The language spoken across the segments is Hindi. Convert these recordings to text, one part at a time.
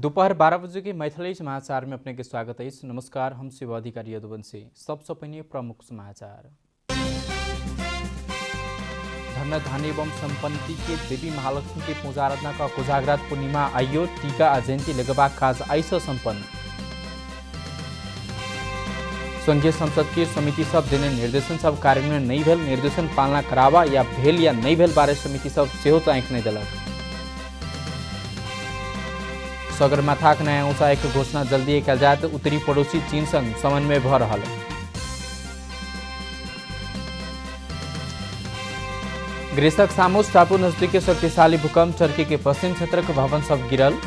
दोपहर 12 बजे के मैथिली समाचार में अपने के स्वागत है। नमस्कार, हम शिव अधिकारी यदुवंशी। सबसे पहले प्रमुख समाचार। धन धान्य एवं संपत्ति के देवी महालक्ष्मी की पूजा आराधना का कोजाग्रत पूर्णिमा आइयो टीका जयंती लगभग काज आइस संपन्न। संघीय संसद की समिति सब देने निर्देशन सब कार्यान्वयन नहीं भेल, निर्देशन पालना करावा या भेल या नहीं भेल बारे समिति सब सेहो आँख नहीं देलक। सगरमाथाक नया ऊंचाई की घोषणा जल्दी कल जाए, उत्तरी पड़ोसी चीन संग समन्वय भ रहल। ग्रीसक सामोस टापू नजदीक शक्तिशाली भूकंप, टर्की के पश्चिम क्षेत्र के भवन सब गिरल।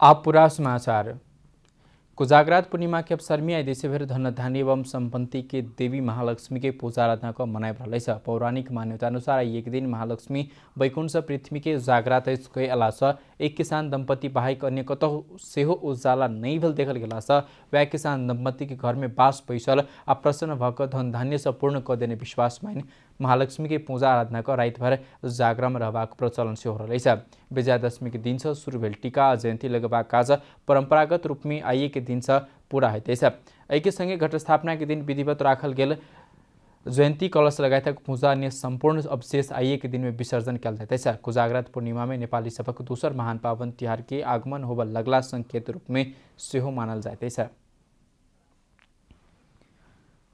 आप पूरा समाचार। कोजाग्रत पूर्णिमा के अवसर में आज देशभर धन धान्य एवं संपत्ति के देवी महालक्ष्मी के पूजा आराधना को मनाइब रहल छ। पौराणिक मान्यता अनुसार एक दिन महालक्ष्मी वैकुंठ पृथ्वी के जागृत कयला सँ एक किसान दंपति बाहेक अन्य कतहु सेहो उजाला नहीं भेल देखल गेला सँ वह किसान दंपति के घर में बास पैसल आ प्रसन्न भक धन धान्य से पूर्ण क देने विश्वास माइन महालक्ष्मी के पूजा आराधना को रात भर जागरण रहबाक प्रचलन से हो रही है। विजयादशमी के दिन से शुरू भेल टीका जयंती लगबाक काज परंपरागत रूप में आइए के दिन से पूरा होते हैं। एक संगे घटस्थापना के दिन विधिवत राखल गेल जयंती कलश लगायत पूजा अन्य संपूर्ण अवशेष आइए के दिन में विसर्जन कल जाते हैं। कोजाग्रत पूर्णिमा में नेपाली सभक दूसर महान पावन तिहार के आगमन होब लगला संकेत रूप में सेहो मानल जाते हैं।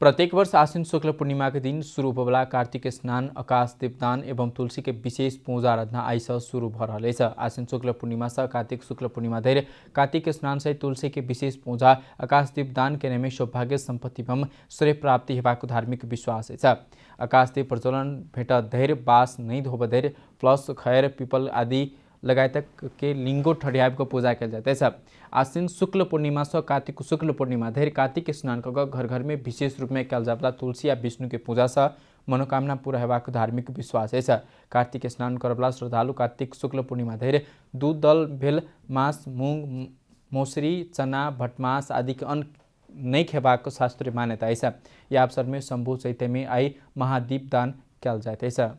प्रत्येक वर्ष आश्विन शुक्ल पूर्णिमा के दिन शुरू होबला कार्तिक स्नान, आकाश दीपदान एवं तुलसी के विशेष पूजा आराधना आई से शुरू भ रहल छ। आश्विन शुक्ल पूर्णिमा से कार्तिक शुक्ल पूर्णिमा धरि कार्तिक स्नान सहित तुलसी के विशेष पूजा, आकाश दीपदान के में सौभाग्य संपत्ति एवं श्रेय प्राप्ति हेबाक धार्मिक विश्वास है। आकाश दीप प्रज्वलन भेट धैर्य बास नहीं धोब धैर्य प्लस खैर पीपल आदि लगायत के लिंगो ठडियाब को पूजा कल जाते हैं। आश्विन शुक्ल पूर्णिमा से कार्तिक शुक्ल पूर्णिमा धैर्य कार्तिक स्नान का घर घर में विशेष रूप में कल जाता तुलसी या विष्णु के पूजा से मनोकामना पूरा हेबाक धार्मिक विश्वास है। कार्तिक स्नान करबला श्रद्धालु कार्तिक शुक्ल पूर्णिमा धैर्य दूध दल भेल मांस मूंग मौसरी चना भटमास आदि के अन्न नहीं खेबाक शास्त्रीय मान्यता है। यह अवसर में शंभु चैत्य में आई महादीप दान कल जाते हैं।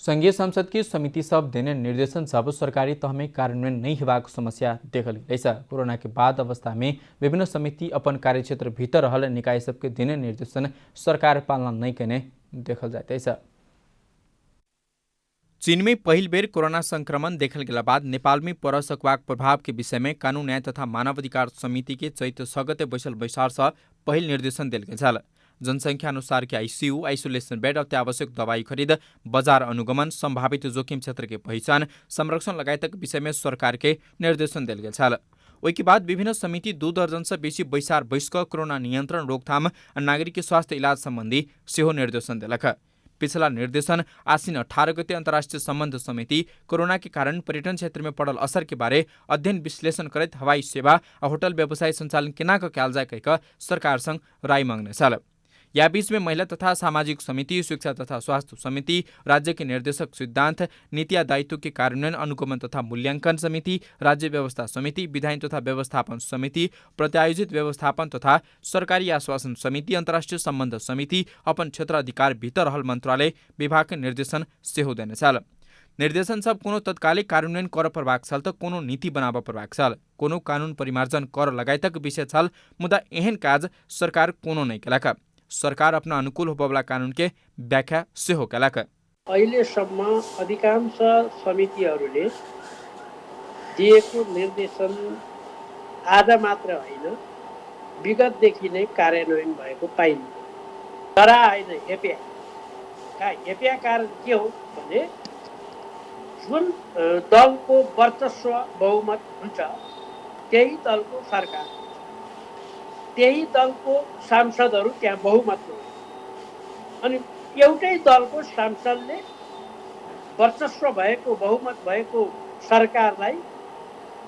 संघीय संसद की समिति सब देने निर्देशन सब सरकारी तह में कार्यान्वयन नहीं हेबाक समस्या देखल गई है। कोरोना के बाद अवस्था में विभिन्न समिति अपन कार्यक्षेत्र भीतर रहल निकाय सबके देने निर्देशन सरकार पालना नहीं करने देखल जाते हैं। चीन में पहिल बेर कोरोना संक्रमण देखल गेला बाद नेपाल में पर सकबाक प्रभाव के विषय में कानून न्याय तथा मानवाधिकार समिति के चैत 6 गते बैसल बैसार से पहिल निर्देशन दिल गेल। जनसंख्या अनुसार के आईसीयू, आइसोलेशन बेड, अत्यावश्यक दवाई खरीद, बाजार अनुगमन, संभावित जोखिम क्षेत्र के पहचान, संरक्षण लगायत विषय में सरकार के निर्देशन दिल गेल। ओई के बाद विभिन्न समिति 2 दर्जन से बेसी बैसार बैसक कोरोना नियंत्रण, रोकथाम और नागरिक स्वास्थ्य इलाज संबंधी सेहो निर्देशन दिलक। पिछला निर्देशन आश्विन 18 गते अंतर्राष्ट्रीय संबंध समिति कोरोना के कारण पर्यटन क्षेत्र में पड़ल असर के बारे अध्ययन विश्लेषण करत हवाई सेवा और होटल व्यवसाय संचालन केना कयल जाय कह सरकार संग राय मांगने साल। या बीच में महिला तथा सामाजिक समिति, शिक्षा तथा स्वास्थ्य समिति, राज्य के निर्देशक सिद्धांत, नीति दायित्व के कार्यान्वयन, अनुगमन तथा मूल्यांकन समिति, राज्य व्यवस्था समिति, विधायन तथा व्यवस्थापन समिति, प्रत्यायोजित व्यवस्थापन तथा सरकारी आश्वासन समिति, अंतर्राष्ट्रीय संबंध समिति अपन क्षेत्र अधिकार भीतर रहल मंत्रालय विभाग के निर्देशन सेहो देने साल। निर्देशन सब कोनो तत्कालिक कार्यान्वयन कर परबाक छल तो कोनो नीति बनाब परबाक छल, कोनो कानून परिमार्जन कर लगायतक विषय छल, मुदा एहन काज सरकार कोनो नहीं केलक। सरकार अपना अनुकूल होबला कानून के व्याख्या सेहो केलक। अहिलेसम्म अधिकांश समितिहरूले दिएको निर्देशन आज मात्र होइन, विगतदेखि नै कार्यान्वयन भएको पाइन्छ। तर होइन हेप्या कारण के हो भने जुन दलको वर्चस्व बहुमत हुन्छ त्यही दलको सरकार, त्यही दलको सांसदहरू त्यहाँ बहुमत हुन्छ। अनि एउटै दलको सांसदले वर्चस्व भएको बहुमत भएको सरकारलाई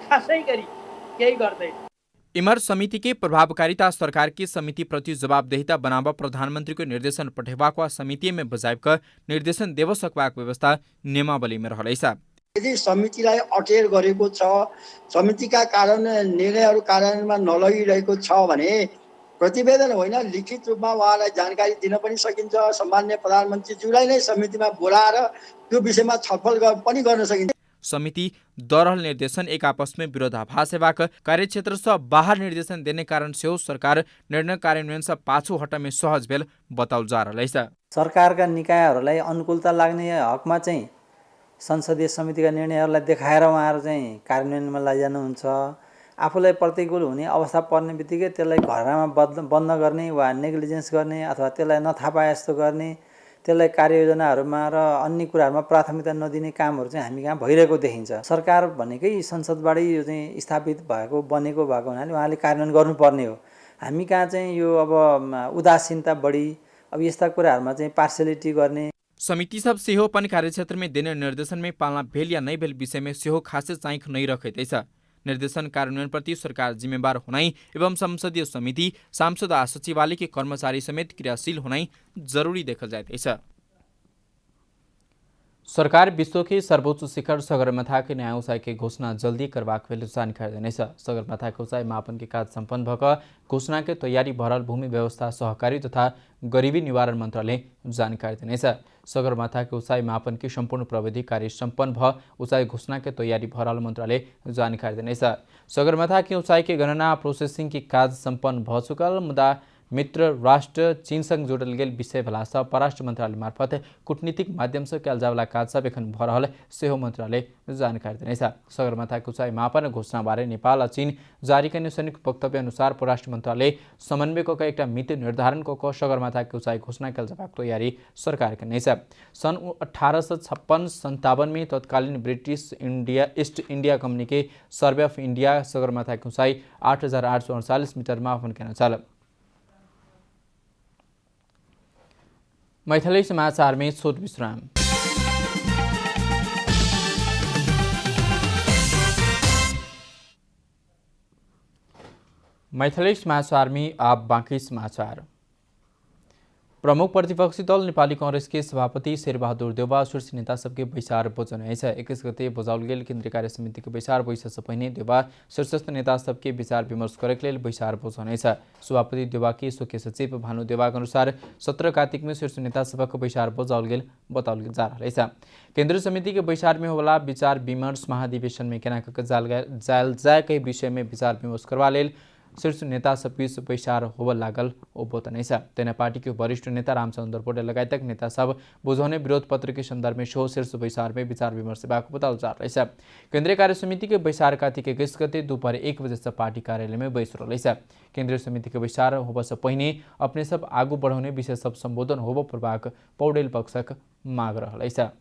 खासै गरी केही गर्दैन। इमर समिति के प्रभावकारिता सरकार की समिति प्रति जवाबदेहिता बनावा प्रधानमंत्री को निर्देशन पठेबाक वा समिति में बजायब निर्देशन देव सकबाक व्यवस्था नियमावली में रहलै। यदि समितिलाई अटेर गरेको छ, समितिका निर्णयहरू कार्यान्वयनमा नलगिरहेको छ भने प्रतिवेदन होइन लिखित रूपमा उहाँलाई जानकारी दिन पनि सकिन्छ। सम्माननीय प्रधानमन्त्रीज्यूलाई नै समितिमा बोलाएर त्यो विषयमा छलफल पनि गर्न सकिन्छ। समिति दरहल निर्देशन एक आपसमै विरोधाभास हेबाक कार्यक्षेत्र से बाहर निर्देशन देने कारण से सरकार निर्णय कार्यान्वयन से पाछो हटमे सहज भेल बताउल जा रहा है। सरकारका निकायहरूलाई अनुकूलता लाग्ने हकमा चाहिँ संसदीय समितिका निर्णयहरूलाई देखाएर उहाँहरू चाहिँ कार्यान्वयनमा लैजानुहुन्छ। आफूलाई प्रतिकूल हुने अवस्था पर्ने बित्तिकै त्यसलाई घरमा बन्द गर्ने वा नेग्लिजेन्स गर्ने अथवा त्यसलाई नथाहा पाए जस्तो गर्ने, त्यसलाई कार्ययोजनाहरूमा र अन्य कुराहरूमा प्राथमिकता नदिने कामहरू चाहिँ हामी कहाँ भइरहेको देखिन्छ। सरकार भनेकै संसदबाटै यो चाहिँ स्थापित बनेको हुनाले उहाँले कार्यान्वयन गर्नुपर्ने हो। हामी कहाँ चाहिँ यो अब उदासीनता बढी, अब यस्ता कुराहरूमा चाहिँ पार्सियलिटी गर्ने। समिति सब सेहो पनि कार्यक्षेत्र में देने निर्देशन में पालना भेल या नहीं भेल विषय में सेहो खासे चाइख नहीं रखैत छ। निर्देशन कार्यान्वयन प्रति सरकार जिम्मेवार होनाई एवं संसदीय समिति, सांसद आ सचिवालय के कर्मचारी समेत क्रियाशील होनाई जरूरी देखल जाइदैछ। सरकार विश्व के सर्वोच्च शिखर सगरमाथा के नया ऊंचाई के घोषणा जल्दी करवाक भेल जानकारी देनेछ। सगरमाथा के ऊंचाई मापन के कार्य सम्पन्न भक घोषणा के तैयारी भरल भूमि व्यवस्था सहकारी तथा गरीबी निवारण मन्त्रालय जानकारी देनेछ। सगरमाथा के ऊंचाई मापन की संपूर्ण प्रविधि कार्य सम्पन्न भ ऊंचाई घोषणा के तैयारी भरल मन्त्रालय जानकारी देनेछ। सगरमाथा की ऊंचाई के गणना प्रोसेसिंग की कार्य सम्पन्न भ चुकल मुदा मित्र राष्ट्र चीनसँग जोड़ल गेल विषय भेलासँ परराष्ट्र मन्त्रालय मार्फत कूटनीतिक माध्यम से कयल जावला काज सब एखन भ रहल सेहो मन्त्रालय जानकारी देनेछ। सगरमाथा के ऊंचाई मापन घोषणा बारे नेपाल आ चीन जारी करने संयुक्त वक्तव्य अनुसार परराष्ट्र मन्त्रालय समन्वय क एक मिति निर्धारण क सगरमाथा के ऊंचाई घोषणा कयल जाबाक तैयारी सरकार के नै छ। सन् 1856-57 में तत्कालीन ब्रिटिश ईस्ट इंडिया कंपनी के सर्वे ऑफ इंडिया सगरमाथा की ऊंचाई 8,848 मीटर मापन करना चल। मैथिली समाचार में छोट विश्राम। मैथिली समाचार में आप बाँकी समाचार। प्रमुख प्रतिपक्षी दल नेपाली कांग्रेस के सभापति शेरबहादुर देउवा शीर्ष नेता सबके बैसार बोझन है। 21 गते बोझाउल गेल केन्द्रीय कार्य समिति के बैसार बैसा से पहिने देउवा शीर्षस्थ नेता सबके विचार विमर्श करे के लिए बैसार बोझन है। सभापति देउवा के मुख्य सचिव भानु देउवा के अनुसार 17 कार्तिक में शीर्ष नेता सबक बैसार बोझाउल गेल बताउल जा रहा है। केन्द्रीय समिति के बैसार में होला विचार विमर्श महाधिवेशन में केना जाय के विषय में विचार विमर्श करवा लेल शीर्ष नेता सब बीच बैसार होबल लागल ओ बोतनै छ। तेना पार्टी के वरिष्ठ नेता रामचंद्र पौडेल लगायतक नेता सब बुझाउने विरोध पत्र के संदर्भ में शो शीर्ष बैसार में विचार विमर्श भएको बताउल जा रहा है। केन्द्रीय कार्य समिति के बैसार कार्तिक 21 गते दोपहर 1 बजे से पार्टी कार्यालय में बैस रहा है। केन्द्रीय समिति के बैसार होब से पहिने अपने सब आगू बढ़ाउने विषय सब संबोधन होब पूर्वक पौडेल पक्षक माग रहा है।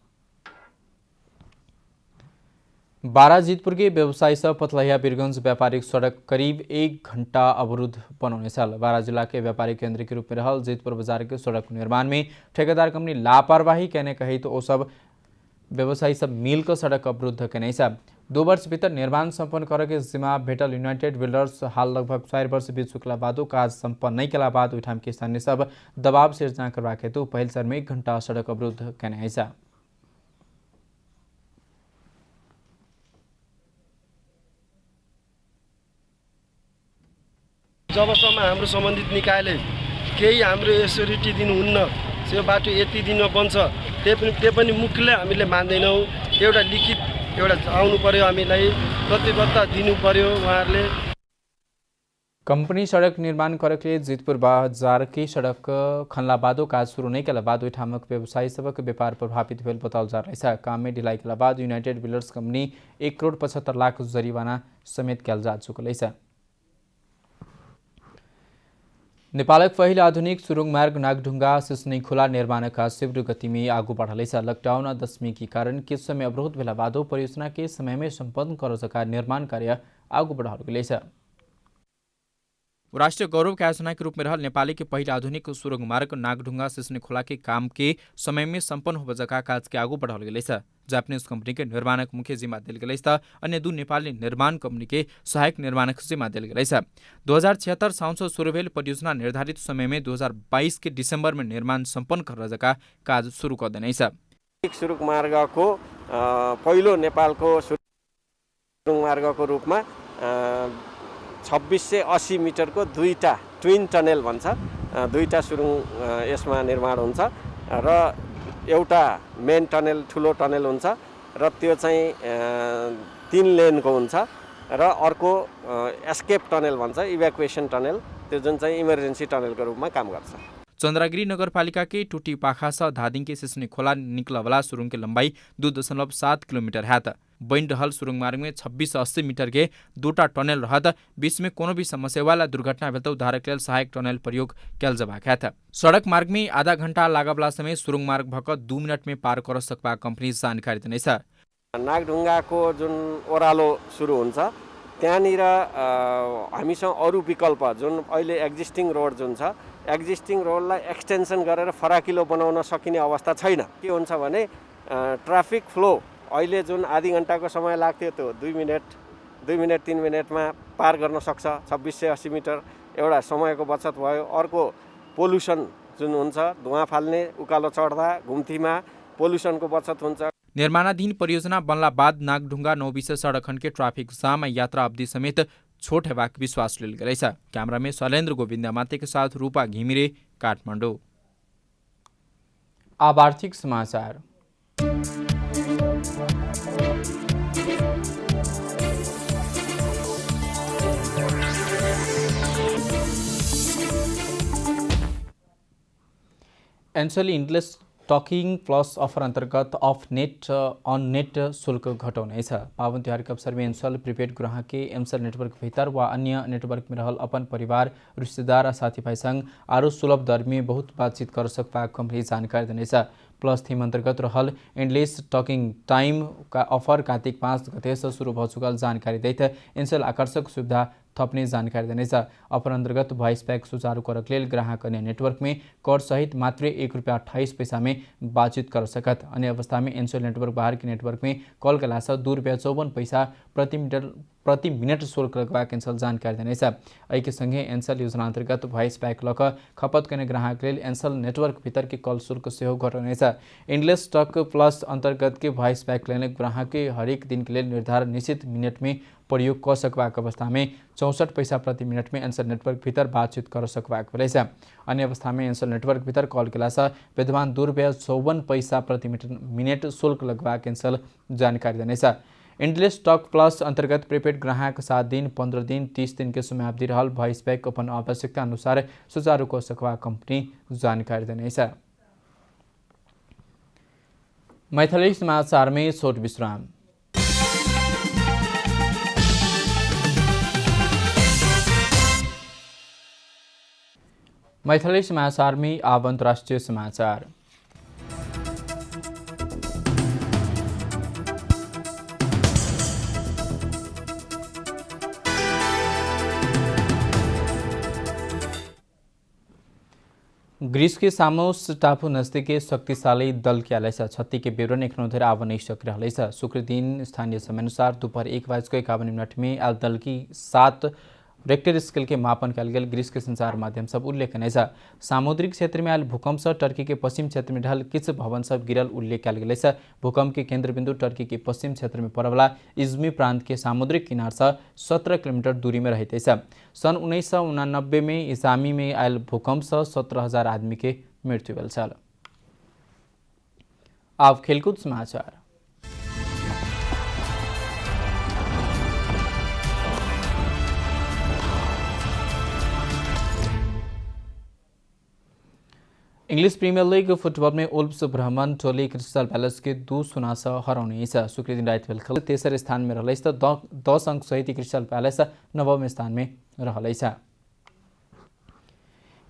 बारा जितपुर के व्यवसायी सब पथलैया वीरगंज व्यापारिक सड़क करीब 1 घंटा अवरुद्ध बनाउने साल। बारा जिला के व्यापारिक केंद्र के रूप में रहल जितपुर बाजार के सड़क निर्माण में ठेकेदार कंपनी लापरवाही कहने कही तो वो सब व्यवसायी सब मिलकर सड़क अवरुद्ध कहने 2 वर्ष भीतर निर्माण संपन्न करे के जिम्मा भेटल यूनाइटेड बिल्डर्स हाल लगभग 4 वर्ष बीत चुकला बादो काज संपन्न नहीं कला बाद उठाम के स्थानीय सब दबाव सिर्जना करवा हेतु पहल सर में 1 घंटा सड़क अवरुद्ध कहने है। जबसम्म हाम्रो सम्बन्धित निकायले केही हाम्रो एस्योरिटी दिनुहुन्न, त्यो बाटो यति दिन बन्छ त्यो पनि मुखले हामीले मान्दैनौँ। एउटा लिखित एउटा आउनु पर्यो, हामीलाई प्रतिबद्धता दिनु पर्यो उहाँहरूले। कंपनी सड़क निर्माण करके जितपुर बाजार की सड़क खनला बादो काज शुरू नहीं कला बाद ठामक व्यवसायी सबक व्यापार प्रभावित भेल बताउल जा रहा है। काम में ढिलाई कला बाद United Builders company 1 crore 75 lakh जरिवाना समेत कल जा चुकल है। नेपालक पहिल आधुनिक सुरुङ मार्ग नागढुङ्गा सिस्नै खोला निर्माणका तीव्र गति में आगू बढ़ालेछ। लॉकडाउन 10वीं के कारण कुछ समय अवरोध भेला बादो परियोजना के समय में संपन्न करजका निर्माण कार्य आगू बढ़ाल गेलेछ। राष्ट्रीय गौरव के आयोजना के रूप में रहल नेपाली के पहिल आधुनिक सुरुङ मार्ग नागढुङ्गा सिस्ने खोला के काम के समय में संपन्न हो बजका काज के आगू बढ़ाल गेलेछ। जापानीज कंपनी के निर्माणक मुख्य जिम्मा दिल गेलेछ त अन्य 2 नेपाली निर्माण कंपनी के सहायक निर्माणक जिम्मा दिल गेलेछ। 2076 साउन से शुरू भेल परियोजना निर्धारित समय में 2022 के डिसेम्बर में निर्माण संपन्न कर जका काज शुरू कर देनेछ। सुरुङ मार्गको पहिलो नेपालको सुरुङ मार्गको रूपमा 2680 मिटरको दुईटा ट्विन टनेल भन्छ, दुईटा सुरुङ यसमा निर्माण हुन्छ र एउटा मेन टनेल ठुलो टनेल हुन्छ र त्यो चाहिँ 3 लेनको हुन्छ र अर्को एस्केप टनेल भन्छ, इभ्याकुएसन टनेल, त्यो जुन चाहिँ इमर्जेन्सी टनेलको रूपमा काम गर्छ। चन्द्रगिरी नगरपालिका के टूटी पाखा से धादिङ के सिसनी खोला निकला वाला सुरुंग की लंबाई 2.7 किलोमीटर है। बैनडहल सुरुंग मार्ग में 2680 मीटर के 2टा टनल रहत बीच में कोनो भी समस्या वाला दुर्घटना भेल तो उद्धार के सहायक टनल प्रयोग कल जबाक है। सड़क मार्ग में आधा घंटा लागबला समय सुरुंग मार्ग भक 2 मिनट में पार कर सकबा कंपनी जानकारी दिने छ। नागढुङ्गाको जुन ओह्रालो सुरु हुन्छ त्यहाँनिर हामीसँग अरू विकल्प जुन अहिले एक्जिस्टिङ रोड जुन छ, एक्जिस्टिङ रोडलाई एक्सटेन्सन गरेर फराकिलो बनाउन सकिने अवस्था छैन। के हुन्छ भने ट्राफिक फ्लो अहिले जुन आधी घन्टाको समय लाग्थ्यो त्यो 2 मिनट 3 मिनटमा पार गर्न सक्छ। 2680 मिटर एउटा समयको बचत भयो। अर्को पोल्युसन जुन हुन्छ, धुवाँ फाल्ने उकालो चढ्दा घुम्तीमा पोल्युसनको बचत हुन्छ। निर्माणाधीन परियोजना बनला बाद नागढुङ्गा नौबिसे सडक खण्ड के ट्राफिक जाम यात्रा अवधि समेत छोट हेबाक विश्वास लेल गेलै छ। कैमरा में शैलेन्द्र गोविंद माते के साथ रूपा घिमिरे, काठमाडौँ। अब आर्थिक समाचार। एन्सल इन्डलेस टकिङ प्लस अफर अन्तर्गत अफ नेट अन नेट शुल्क घटाउनेछ। पावन त्योहार के अवसर में एन्सल प्रिपेड ग्राहक के एन्सल नेटवर्क भीतर व अन्य नेटवर्क में रहल अपन परिवार, रिश्तेदार, साथीभाई संग आरो सुलभ दर में बहुत बातचीत कर सकबा कंपनी जानकारी देने छ। प्लस थीम अंतर्गत रहल एन्डलेस टकिङ टाइम का अफर कार्तिक 5 गते से शुरू भ चुकल जानकारी दैत एन्सल आकर्षक सुविधा थप्ने जानकारी दिनेछ। अफर अन्तर्गत भोइस पैक सुचारू करक लेल ग्राहक अन्य नेटवर्क में कर सहित मात्र ₹1.28 में बातचीत कर सकत। अन्य अवस्था में एन्सल नेटवर्क बाहर के नेटवर्क में कॉल कला से ₹2.54 प्रति मिनट शुल्क लगवा एन्सल जानकारी दिनेछ। एहि के संगे एन्सल योजना अंतर्गत भोइस पैक लक खपत करने ग्राहक लेल एन्सल नेटवर्क भीतर के कॉल शुल्क सेहो घटाउनेछ। एन्डलेस टक प्लस अंतर्गत के भोइस पैक लेने ग्राहक के हरेक दिन के लिए निर्धारित निश्चित मिनट में प्रयोग कर सकबाक अवस्था में 64 पैसा प्रति मिनट में एन्सल नेटवर्क भीतर बातचीत कर सकबाक भेलैछ। अन्य अवस्था में एन्सल नेटवर्क भीतर कॉल केला से विद्यमान ₹2.54 प्रति मिनट शुल्क लगबाक एन्सल जानकारी दिनेछ। एन्डलेस टक प्लस अंतर्गत प्रीपेड ग्राहक 7 दिन, 15 दिन, 30 दिन के समयावधि रहल भोइस पैक अपन आवश्यकता अनुसार सुचारू कर सकबा कंपनी जानकारी दिनेछ। मैथिली समाचार में छोट विश्राम। मैथिली समाचार में अब अंतर्राष्ट्रीय समाचार। ग्रीस के सामोस टापू नजदीक शक्तिशाली दल के आलय क्षति के विवरण एखनों धरि आब नहीं सक रहा। शुक्र दिन स्थानीय समय अनुसार दोपहर 1:51 में एल दल की 7 रेक्टर स्केल के मापन कल गेल। ग्रीस के संचार माध्यम सब उल्लेख कने छ। सामुद्रिक क्षेत्र में आयल भूकंप से टर्की के पश्चिम क्षेत्र में ढल किछ भवन सब गिरल उल्लेख कल गेल छ। भूकंप के केंद्र बिंदु टर्की के पश्चिम क्षेत्र में पड़वला इज्मी प्रांत के सामुद्रिक किनार से 17 किलोमीटर दूरी में रहते छ। सन 1989 में इजामी में आयल भूकंप से 17,000 आदमी के मृत्यु भेल छल। अब खेलकूद समाचार। इंग्लिश प्रीमियर लीग फुटबॉल में वुल्व्स भ्रमण टोली क्रिस्टल पैलेस के 2-0 से हराउनेछ। शुक्र दिन रात भेल खेल तेसर स्थान में रहलै त 10 अंक सहित क्रिस्टल पैलेस 9वें स्थान में रहलै छ।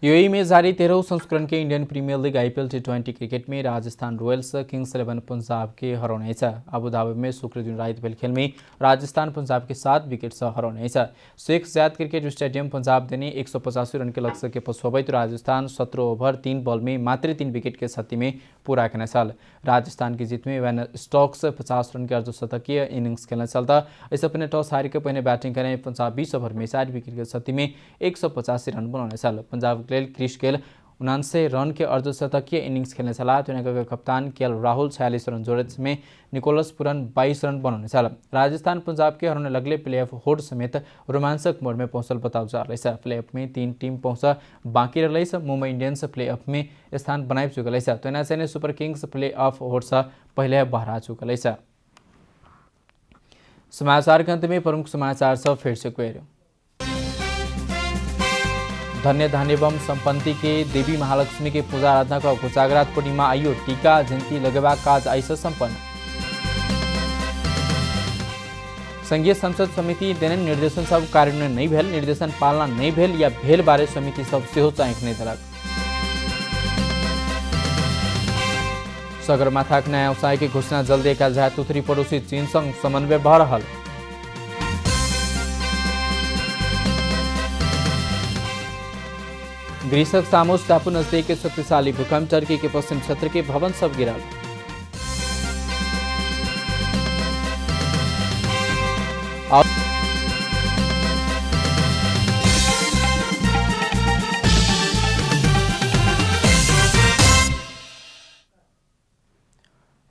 यूएई में जारी 13वें संस्करण के Indian Premier League IPL T20 cricket में राजस्थान रॉयल्स किंग्स 11 पंजाब के हराउनेछ। अबुधाबी में शुक्र दिन रात भेल खेल में राजस्थान पंजाब के 7 विकेट से हराउनेछ। शेख ज़ायद क्रिकेट स्टेडियम पंजाब देने 185 रन के लक्ष्य के पछुआबैत राजस्थान 17 ओवर 3 बॉल में मात्र 3 विकेट के क्षति में पूरा करने साल। राजस्थान की जीत में वैन स्टॉक्स 50 रन के अर्धशतकीय इनिंग्स खेलने चलता। इससे पहले टॉस हार के पहले बैटिंग करने पंजाब 20 ओवर में 60 विकेट के क्षति में 185 रन बनाने साल। पंजाब क्रिस गेल 79 रन के अर्धशतकीय इनिंग्स खेल्नेछला। तुनिका कप्तान केएल राहुल 46 रन जोड़ेछमें निकोलस पुरन 22 रन बनाउनेछ। राजस्थान पंजाब के हराउने लगले प्लेअफ होड समेत रोमांचक मोड में पहुंचल बताउ जा रही है। प्लेअफ में 3 टीम पहुंच बाँकी रही है। मुंबई इंडियंस प्लेअफ में स्थान बनाई चुकल है। तो चेन्नई सुपर किंग्स प्लेअफ होड पहले बाहर आ चुकल है। समाचार के अंत में प्रमुख समाचार सब फिर से क्वेर। धन्य धान्यवम संपत्ति के देवी महालक्ष्मी के पूजा आराधना का कोजागरात पूर्णिमा आइयो। टीका जयंती लगेवा काज आइस संपन्न। संघीय संसद समिति देने निर्देशन सब कार्यान्वयन नहीं भेल, निर्देशन पालना नहीं भेल या भेल बारे समिति सब सेहो चाँक्ने देलक। सगरमाथाक नयाँ व्यवसाय की घोषणा जल्दी का जात उत्तरी पड़ोसी चीन संग समन्वय बढ़ रहा। ग्रीसक सामोस टापू नजदीक के शक्तिशाली भूकंप, टर्की के पश्चिम क्षेत्र के भवन सब गिरल।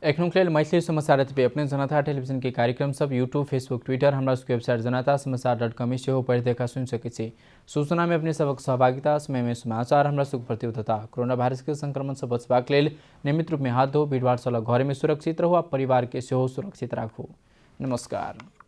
एक मैथिली समाचार अपने जनता टेलीविजन के कार्यक्रम सब यूट्यूब फेसबुक ट्विटर हमारा वेबसाइट जनता समाचार.com से पढ़ देखा सुन सके। सूचना में अपने सबक सहभागिता समय में समाचार हमारा सुख प्रतिबद्धता कोरोना वायरस के संक्रमण से बचवाक लेल नियमित रूप में हाथ धो भीड़भाड़ चल घर में सुरक्षित रहो, परिवार के सेहो सुरक्षित राखू। नमस्कार।